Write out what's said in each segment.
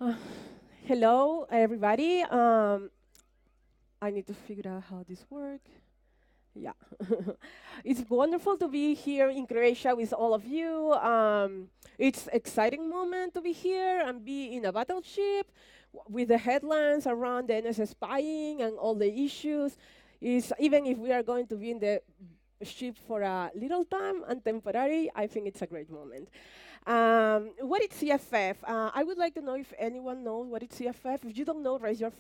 Uh, Hello, everybody. I need to figure out how this works. Yeah. It's wonderful to be here in Croatia with all of you. It's exciting moment to be here and be in a battleship with the headlines around the NSS spying and all the issues. Is even if we are going to be in the ship for a little time and temporary, I think it's a great moment. What is CFF? I would like to know if anyone knows what is CFF. If you don't know, raise your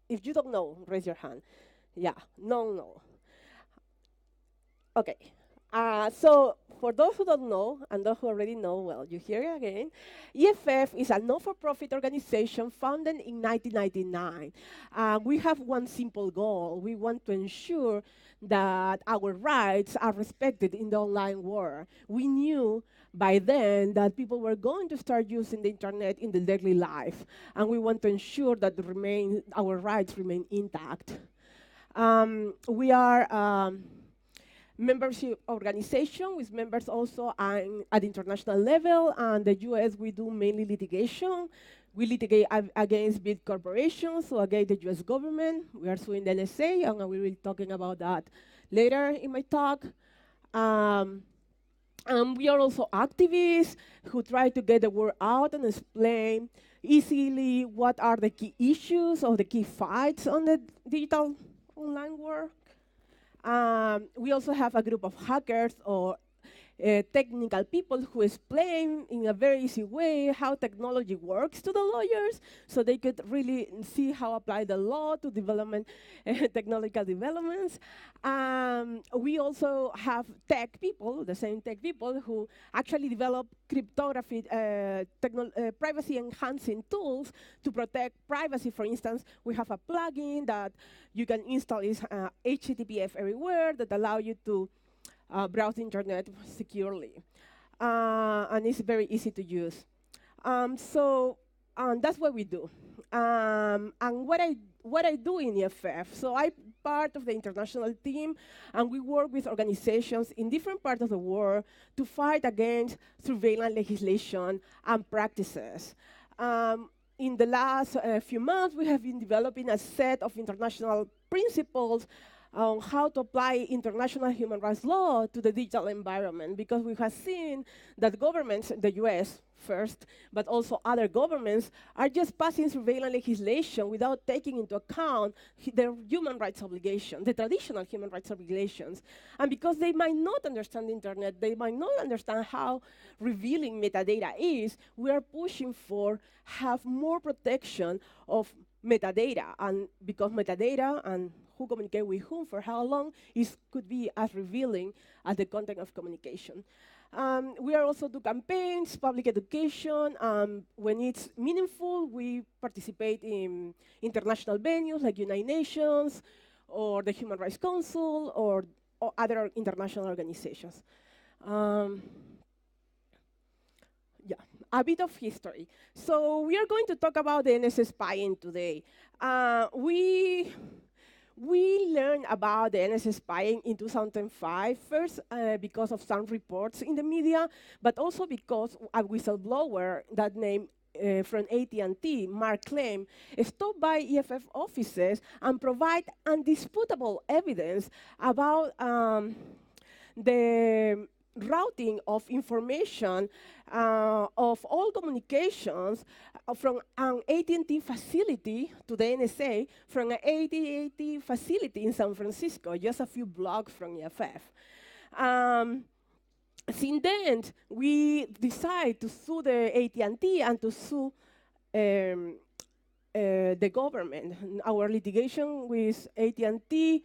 If you don't know, raise your hand. Yeah, no. Okay. So for those who don't know, and those who already know, well, you hear it again. EFF is a non-for-profit organization founded in 1999. We have one simple goal. We want to ensure that our rights are respected in the online world. We knew by then that people were going to start using the internet in the daily life, and we want to ensure that our rights remain intact. We are membership organization with members also at international level. And the US, we do mainly litigation. We litigate against big corporations, so against the US government. We are suing the NSA, and we will be talking about that later in my talk. Um, and we are also activists who try to get the word out and explain easily what are the key issues or the key fights on the digital online world. We also have a group of hackers or technical people who explain in a very easy way how technology works to the lawyers, so they could really see how apply the law to development, technological developments. We also have tech people, the same tech people who actually develop cryptography, privacy-enhancing tools to protect privacy. For instance, we have a plugin that you can install is HTTPS everywhere that allow you to browse the internet securely. And it's very easy to use. So that's what we do. And what I do in EFF, so I'm part of the international team, and we work with organizations in different parts of the world to fight against surveillance legislation and practices. In the last few months, we have been developing a set of international principles on how to apply international human rights law to the digital environment, because we have seen that governments, the US first, but also other governments, are just passing surveillance legislation without taking into account their human rights obligations, the traditional human rights obligations. And because they might not understand the internet, they might not understand how revealing metadata is, we are pushing for have more protection of metadata. And because metadata and who communicate with whom for how long could be as revealing as the content of communication. We are also do campaigns, public education. When it's meaningful, we participate in international venues like United Nations or the Human Rights Council or other international organizations. Um, yeah, a bit of history. So we are going to talk about the NSS spying today. We learned about the NSS spying in 2005, first because of some reports in the media, but also because a whistleblower that named from AT&T, Mark Claim, stopped by EFF offices and provide undisputable evidence about the routing of information of all communications from an AT&T facility to the NSA, from an AT&T facility in San Francisco, just a few blocks from EFF. Since then, we decided to sue the AT&T and to sue the government. Our litigation with AT&T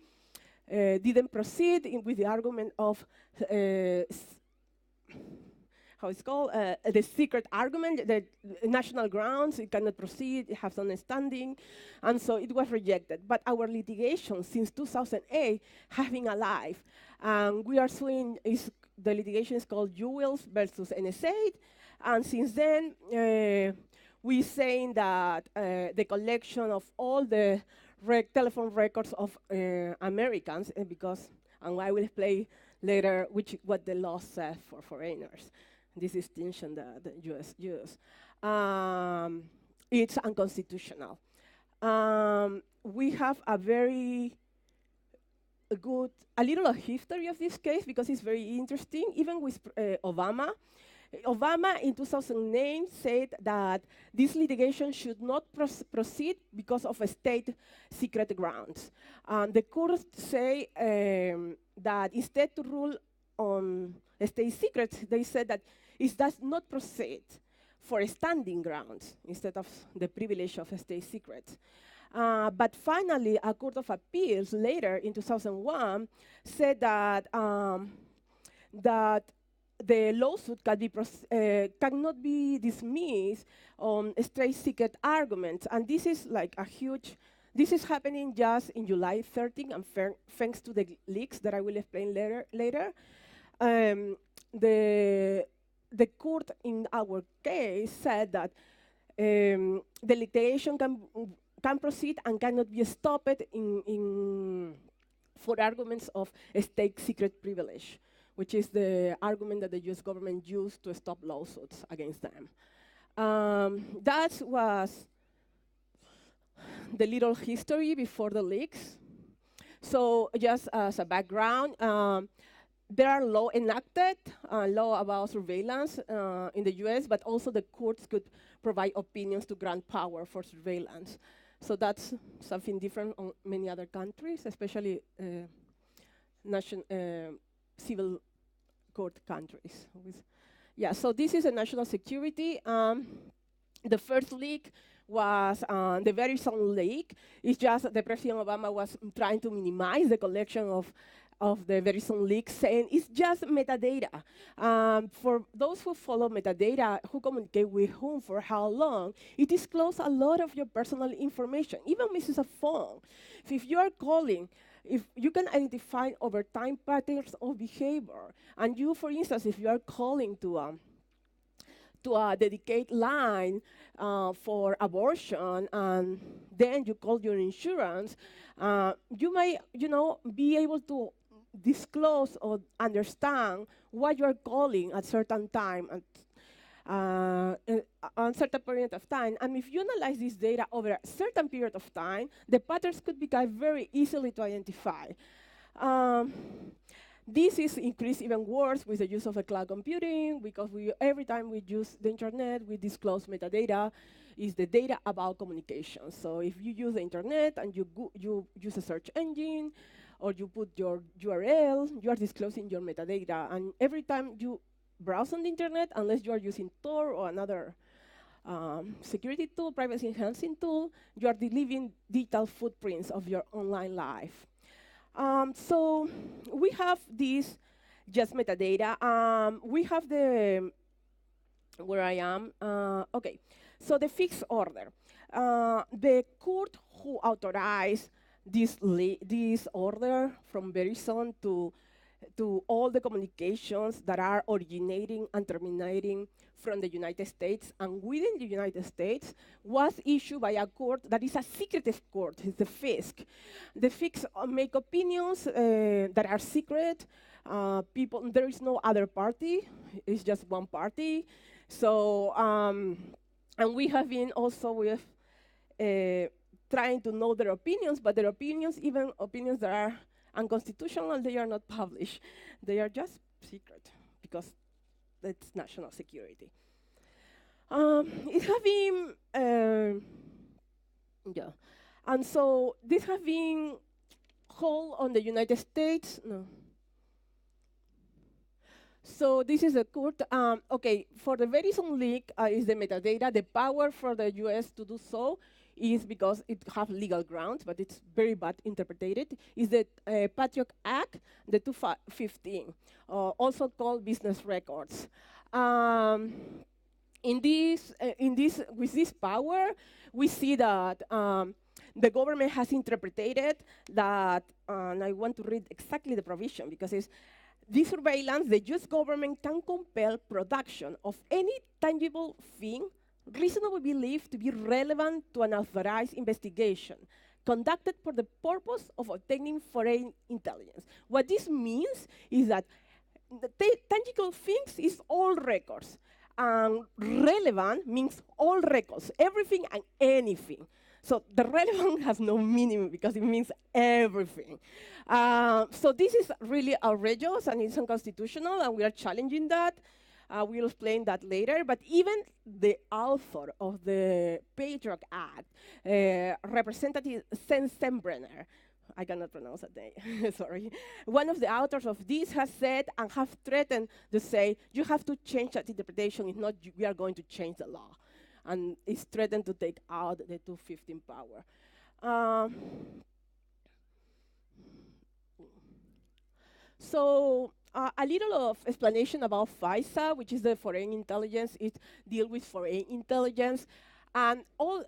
didn't proceed with the argument of how it's called, the secret argument, the national grounds, it cannot proceed, it has no standing, and so it was rejected. But our litigation since 2008 has been alive. We are suing, the litigation is called Jewels versus NSA, and since then, we're saying that the collection of all the telephone records of Americans, and I will explain later what the law says for foreigners, this distinction that the US use. it's unconstitutional. We have a little of history of this case because it's very interesting. Even with Obama, Obama in 2009 said that this litigation should not proceed because of a state secret grounds. The courts say that instead to rule on state secrets, they said that it does not proceed for standing grounds instead of the privilege of state secrets. But finally, a court of appeals later in 2001 said that that the lawsuit cannot be dismissed on state secret arguments, and this is like a huge. This is happening just in July 13, and thanks to the leaks that I will explain later. The court in our case said that the litigation can proceed and cannot be stopped for arguments of state secret privilege, which is the argument that the US government used to stop lawsuits against them. That was the little history before the leaks. So just as a background, there are law enacted, law about surveillance in the US, but also the courts could provide opinions to grant power for surveillance. So that's something different on many other countries, especially civil court countries. Yeah, so this is a national security. The first leak was the Verizon leak. It's just that the President Obama was trying to minimize the collection of the Verizon leak, saying it's just metadata. For those who follow metadata, who communicate with whom for how long, it discloses a lot of your personal information, even if it's a phone. So if you are calling, if you can identify over time patterns of behavior, and you, for instance, if you are calling to a dedicated line for abortion, and then you call your insurance, you may, be able to disclose or understand why you are calling at certain time and on certain period of time. And if you analyze this data over a certain period of time, the patterns could become very easily to identify. This is increased even worse with the use of cloud computing, because every time we use the internet, we disclose metadata, is the data about communication. So if you use the internet and you use a search engine, or you put your URL, you are disclosing your metadata. And every time you browse on the internet, unless you are using Tor or another security tool, privacy enhancing tool, you are leaving digital footprints of your online life. So we have this just metadata. We have where I am. Okay, so the fixed order. The court who authorized this order from Verizon to all the communications that are originating and terminating from the United States and within the United States was issued by a court that is a secretive court, it's the FISC. The FISC make opinions that are secret. There is no other party, it's just one party. So, and we have been also with trying to know their opinions, but their opinions, even opinions that are unconstitutional, they are not published. They are just secret because that's national security. It has been, yeah. And so this has been called on the United States. No. So this is a court. Okay, for the Verizon leak is the metadata. The power for the US to do so is because it has legal grounds, but it's very bad interpreted, is the Patriot Act, the 2015, also called business records. With this power, we see that the government has interpreted that, and I want to read exactly the provision because it's this surveillance, the US government can compel production of any tangible thing reasonably believed to be relevant to an authorized investigation conducted for the purpose of obtaining foreign intelligence. What this means is that the tangible things is all records. And relevant means all records, everything and anything. So the relevant has no meaning because it means everything. So this is really outrageous and it's unconstitutional, and we are challenging that. We'll explain that later. But even the author of the Patriot Act, Representative Sensenbrenner, I cannot pronounce that name, sorry. One of the authors of this has said and have threatened to say, you have to change that interpretation, if not, we are going to change the law. And it's threatened to take out the 215 power. So a little of explanation about FISA, which is the foreign intelligence. It deals with foreign intelligence. And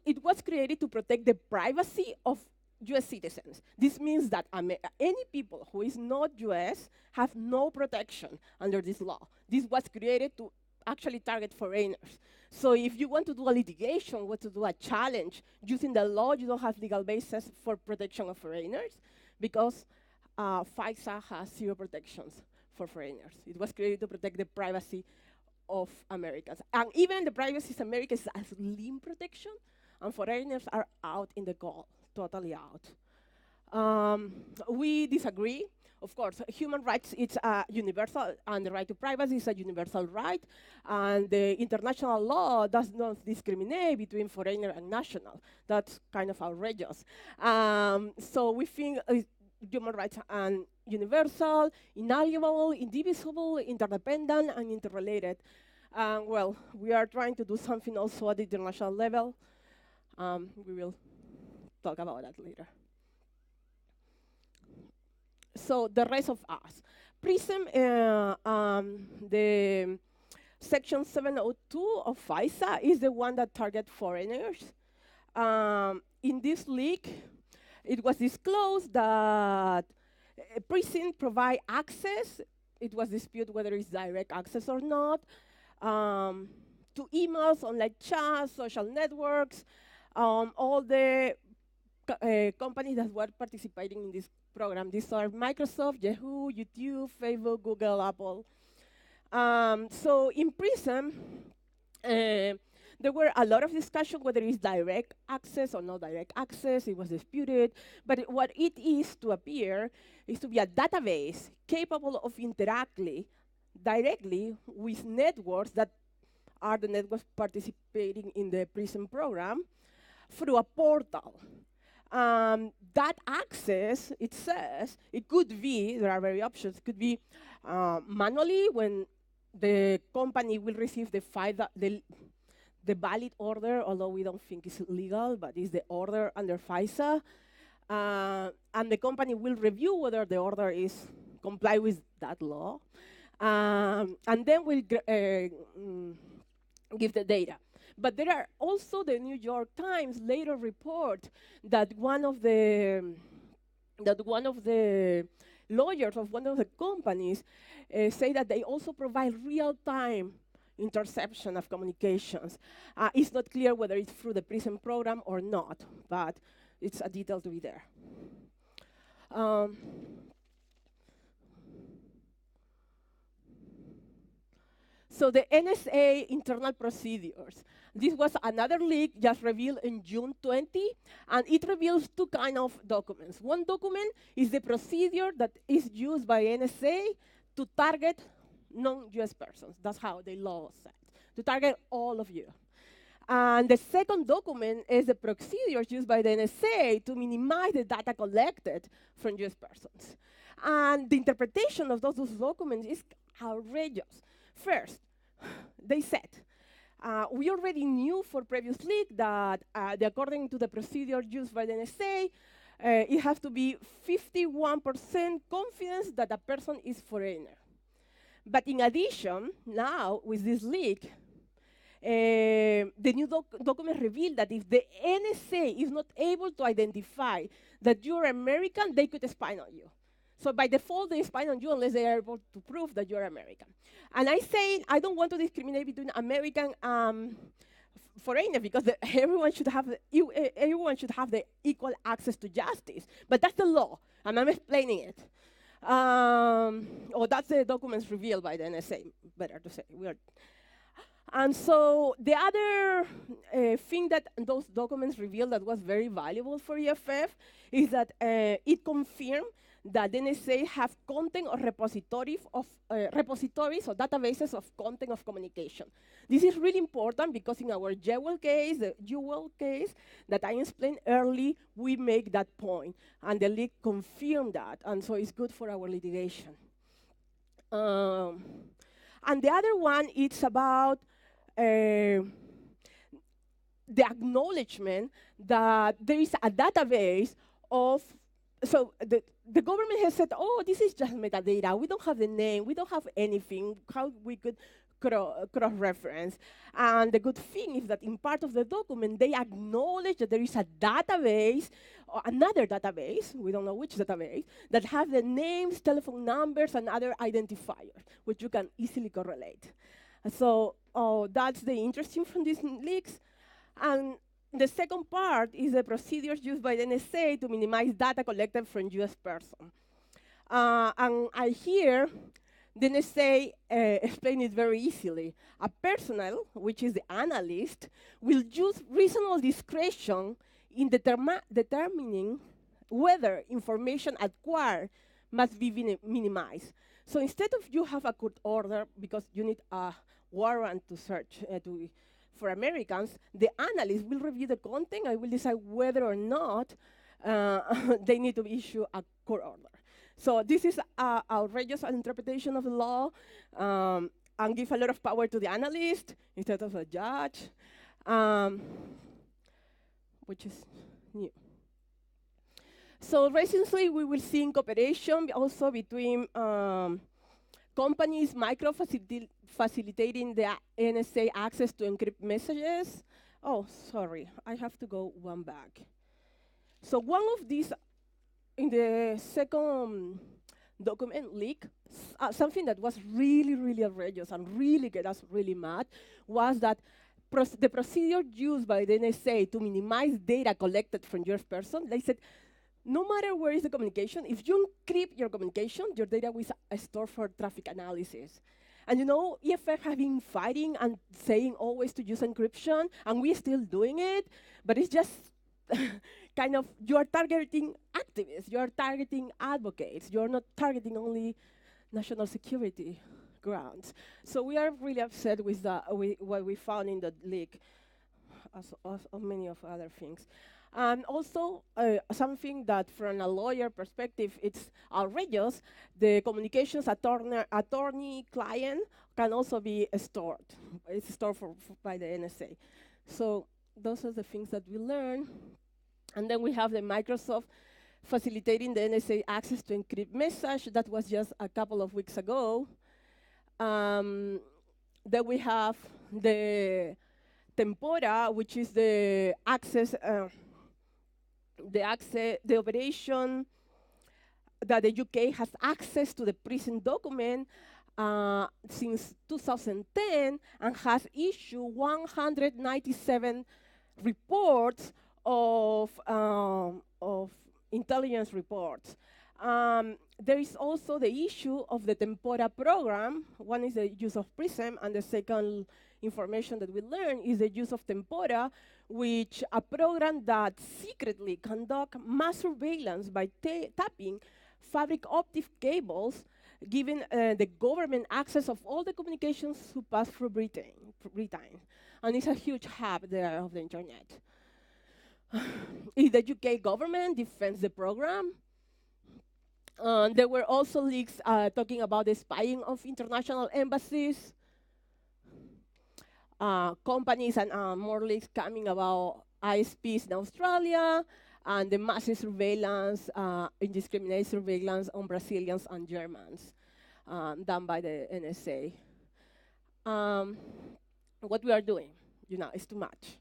it was created to protect the privacy of US citizens. This means that any people who is not US have no protection under this law. This was created to actually target foreigners. So if you want to do a litigation, want to do a challenge using the law, you don't have legal basis for protection of foreigners because FISA has zero protections for foreigners. It was created to protect the privacy of Americans. And even the privacy of Americans has slim protection, and foreigners are out in the cold, totally out. We disagree. Of course, human rights, it's universal, and the right to privacy is a universal right, and the international law does not discriminate between foreigner and national. That's kind of outrageous. So we think human rights are universal, inalienable, indivisible, interdependent, and interrelated. Well, we are trying to do something also at the international level. We will talk about that later. So the rest of us. PRISM, the section 702 of FISA is the one that targets foreigners. In this leak, it was disclosed that PRISM provide access. It was disputed whether it's direct access or not, to emails, online chats, social networks, all the companies that were participating in this program. These are Microsoft, Yahoo, YouTube, Facebook, Google, Apple. So in PRISM, there were a lot of discussion whether it's direct access or not direct access. It was disputed. But what it is to appear is to be a database capable of interacting directly with networks that are the networks participating in the PRISM program through a portal. That access, it says, it could be, there are various options, it could be manually when the company will receive the valid order, although we don't think it's legal, but it's the order under FISA. And the company will review whether the order is comply with that law. And then we'll give the data. But there are also the New York Times later report that one of the lawyers of one of the companies say that they also provide real-time interception of communications. It's not clear whether it's through the PRISM program or not, but it's a detail to be there. So the NSA internal procedures. This was another leak just revealed in June 20, and it reveals two kinds of documents. One document is the procedure that is used by NSA to target non-US persons. That's how the law said, to target all of you. And the second document is the procedures used by the NSA to minimize the data collected from US persons. And the interpretation of those documents is outrageous. First, they said, we already knew for previous leak that according to the procedure used by the NSA, it has to be 51% confidence that a person is foreigner. But in addition, now with this leak, the new document revealed that if the NSA is not able to identify that you're American, they could spy on you. So by default, they spy on you unless they are able to prove that you're American. And I say I don't want to discriminate between American foreigner because everyone should have the equal access to justice. But that's the law, and I'm explaining it. Or that's the documents revealed by the NSA, better to say. And so the other thing that those documents revealed that was very valuable for EFF is that it confirmed that the NSA have content or repositories or databases of content of communication. This is really important because in our Jewel case, the Jewel case that I explained early, we make that point, and the leak confirmed that, and so it's good for our litigation. And the other one, it's about the acknowledgement that there is a database of, so the government has said, oh, this is just metadata. We don't have the name. We don't have anything. How we could cross-reference. And the good thing is that in part of the document, they acknowledge that there is a database, or another database, we don't know which database, that has the names, telephone numbers, and other identifiers, which you can easily correlate. So that's the interesting from these leaks. And the second part is the procedures used by the NSA to minimize data collected from US persons. And I hear the NSA explain it very easily. A personnel, which is the analyst, will use reasonable discretion in determining whether information acquired must be minimized. So instead of you have a court order because you need a warrant to search for Americans, the analyst will review the content and will decide whether or not they need to issue a court order. So this is an outrageous interpretation of the law and give a lot of power to the analyst instead of a judge, which is new. So recently we will see in cooperation also between companies facilitating the NSA access to encrypt messages. Oh, sorry, I have to go one back. So one of these, in the second document leak, something that was really, really outrageous and really get us really mad was that the procedure used by the NSA to minimize data collected from your person, they said, no matter where is the communication, if you encrypt your communication, your data will be stored for traffic analysis. And you know, EFF have been fighting and saying always to use encryption, and we're still doing it, but it's just kind of, you are targeting activists, you are targeting advocates, you're not targeting only national security grounds. So we are really upset with what we found in the leak, as many of other things. And also, something that from a lawyer perspective, it's outrageous, the communications attorney-client can also be stored. It's stored by the NSA. So those are the things that we learn. And then we have the Microsoft facilitating the NSA access to encrypt message. That was just a couple of weeks ago. Then we have the Tempora, which is the access, the operation that the UK has access to the prison document since 2010 and has issued 197 reports of intelligence reports. There is also the issue of the Tempora program. One is the use of PRISM, and the second information that we learn is the use of Tempora, which a program that secretly conducts mass surveillance by tapping fabric optic cables, giving the government access of all the communications who pass through Britain. And it's a huge hub there of the internet. If the UK government defends the program, there were also leaks talking about the spying of international embassies, companies, and more leaks coming about ISPs in Australia, and the massive surveillance, indiscriminate surveillance on Brazilians and Germans done by the NSA. What we are doing, is too much.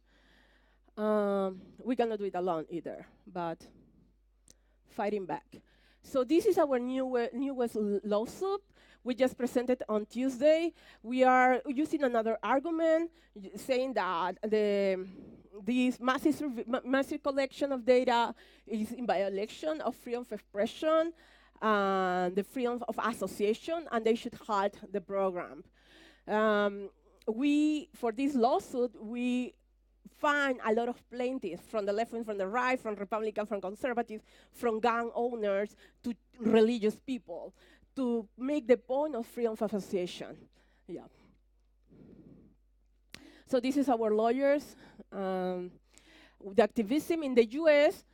We cannot do it alone either, but fighting back. So this is our newest lawsuit. We just presented on Tuesday. We are using another argument, saying that this massive collection of data is in violation of freedom of expression, the freedom of association, and they should halt the program. for this lawsuit, we find a lot of plaintiffs from the left and from the right, from Republican, from conservative, from gun owners to religious people, to make the point of freedom of association. Yeah. So this is our lawyers. The activism in the US,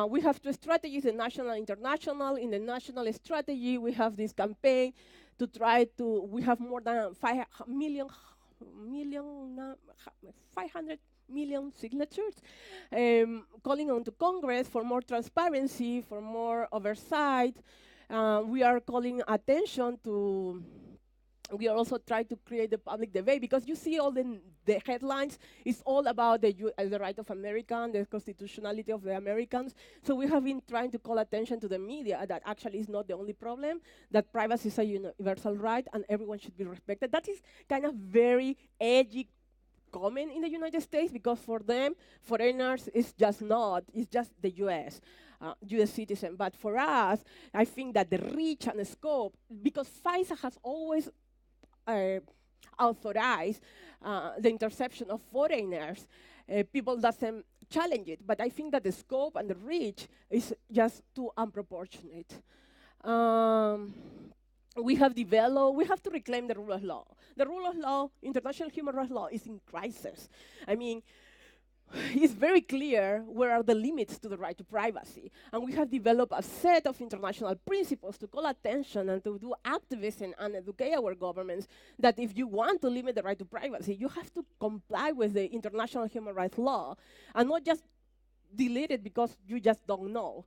we have two strategies, the national and international. In the national strategy, we have this campaign to try to, we have more than 500 million signatures, calling on to Congress for more transparency, for more oversight. We are calling attention to, we are also trying to create the public debate, because you see all the headlines, it's all about the right of Americans, the constitutionality of the Americans. So we have been trying to call attention to the media that actually is not the only problem, that privacy is a universal right and everyone should be respected. That is kind of very edgy comment in the United States, because for them, foreigners is just not, it's just the US. US citizen. But for us, I think that the reach and the scope, because FISA has always authorized the interception of foreigners, people doesn't challenge it. But I think that the scope and the reach is just too unproportionate. We have developed, we have to reclaim the rule of law. The rule of law, international human rights law, is in crisis. I mean, it's very clear where are the limits to the right to privacy. And we have developed a set of international principles to call attention and to do activism and educate our governments that if you want to limit the right to privacy, you have to comply with the international human rights law and not just delete it because you just don't know.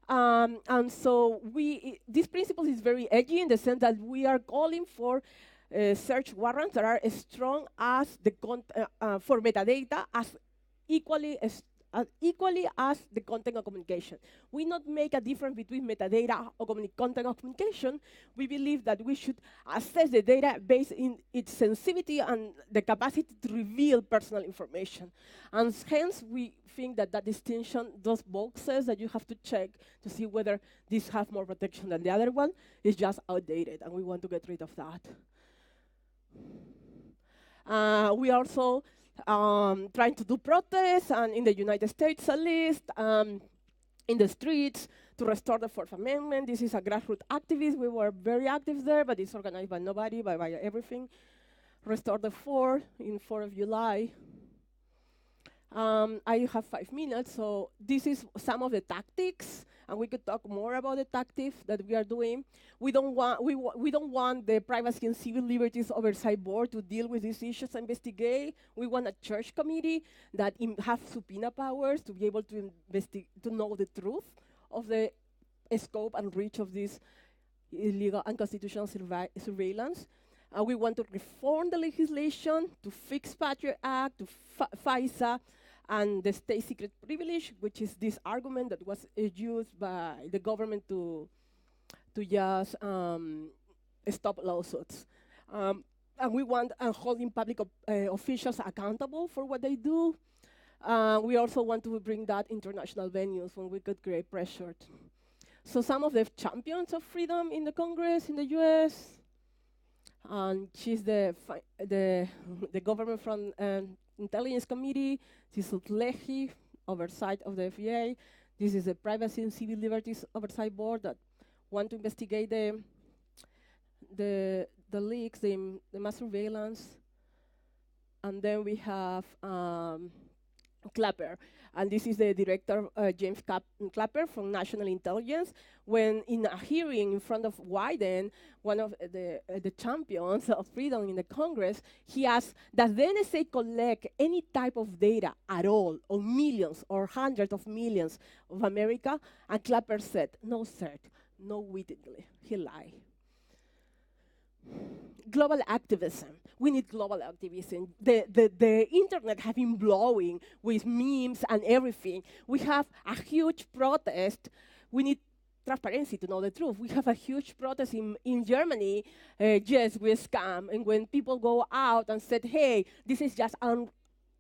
And so this principle is very edgy in the sense that we are calling for search warrants that are as strong as the for metadata as equally as the content of communication. We not make a difference between metadata or content of communication. We believe that we should assess the data based in its sensitivity and the capacity to reveal personal information. And hence, we think that that distinction, those boxes that you have to check to see whether these have more protection than the other one, is just outdated, and we want to get rid of that. We also trying to do protests, and in the United States at least, in the streets to restore the Fourth Amendment. This is a grassroots activist. We were very active there, but it's organized by nobody, by everything. Restore the Fourth in 4th of July. I have 5 minutes, so this is some of the tactics, and we could talk more about the tactics that we are doing. We don't want the Privacy and Civil Liberties Oversight Board to deal with these issues and investigate. We want a church committee that have subpoena powers to be able to to know the truth of the scope and reach of this illegal unconstitutional surveillance. We want to reform the legislation to fix Patriot Act, to FISA, and the state secret privilege, which is this argument that was used by the government to just stop lawsuits. And we want holding public officials accountable for what they do. We also want to bring that international venues when we could create pressure. So some of the champions of freedom in the Congress in the US, and she's the government from Intelligence Committee. This is Lehi, oversight of the FDA. This is the Privacy and Civil Liberties Oversight Board that want to investigate the leaks, the mass surveillance. And then we have Clapper. And this is the director, James Clapper from National Intelligence. When in a hearing in front of Wyden, one of the champions of freedom in the Congress, he asked, does the NSA collect any type of data at all on millions or hundreds of millions of America? And Clapper said, no, sir, no wittingly. He lied. Global activism. We need global activism. The internet has been blowing with memes and everything. We have a huge protest. We need transparency to know the truth. We have a huge protest in Germany, yes, with scam. And when people go out and said, hey, this is just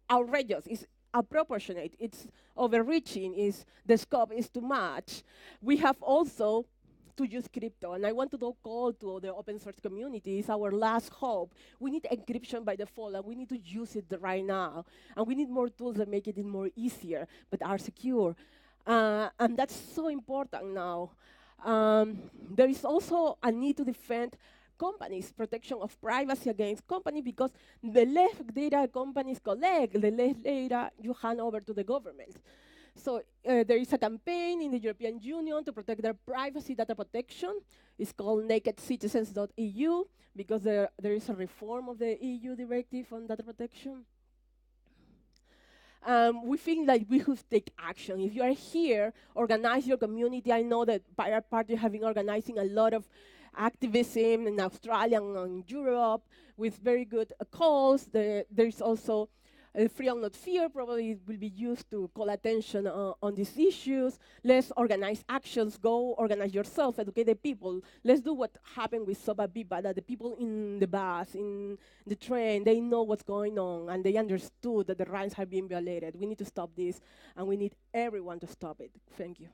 outrageous, it's unproportionate, it's overreaching, the scope is too much. We have also to use crypto. And I want to do call to the open source community. It's our last hope. We need encryption by default, and we need to use it right now. And we need more tools that make it more easier, but are secure. And that's so important now. There is also a need to defend companies, protection of privacy against companies, because the less data companies collect, the less data you hand over to the government. So there is a campaign in the European Union to protect their privacy data protection. It's called nakedcitizens.eu, because there is a reform of the EU directive on data protection. We think that we should take action. If you are here, organize your community. I know that Pirate Party have been organizing a lot of activism in Australia and in Europe with very good calls. There's also Freedom Not Fear probably will be used to call attention on these issues. Let's organize actions. Go organize yourself, educate the people. Let's do what happened with Soba Biba, that the people in the bus, in the train, they know what's going on, and they understood that the rights have been violated. We need to stop this, and we need everyone to stop it. Thank you.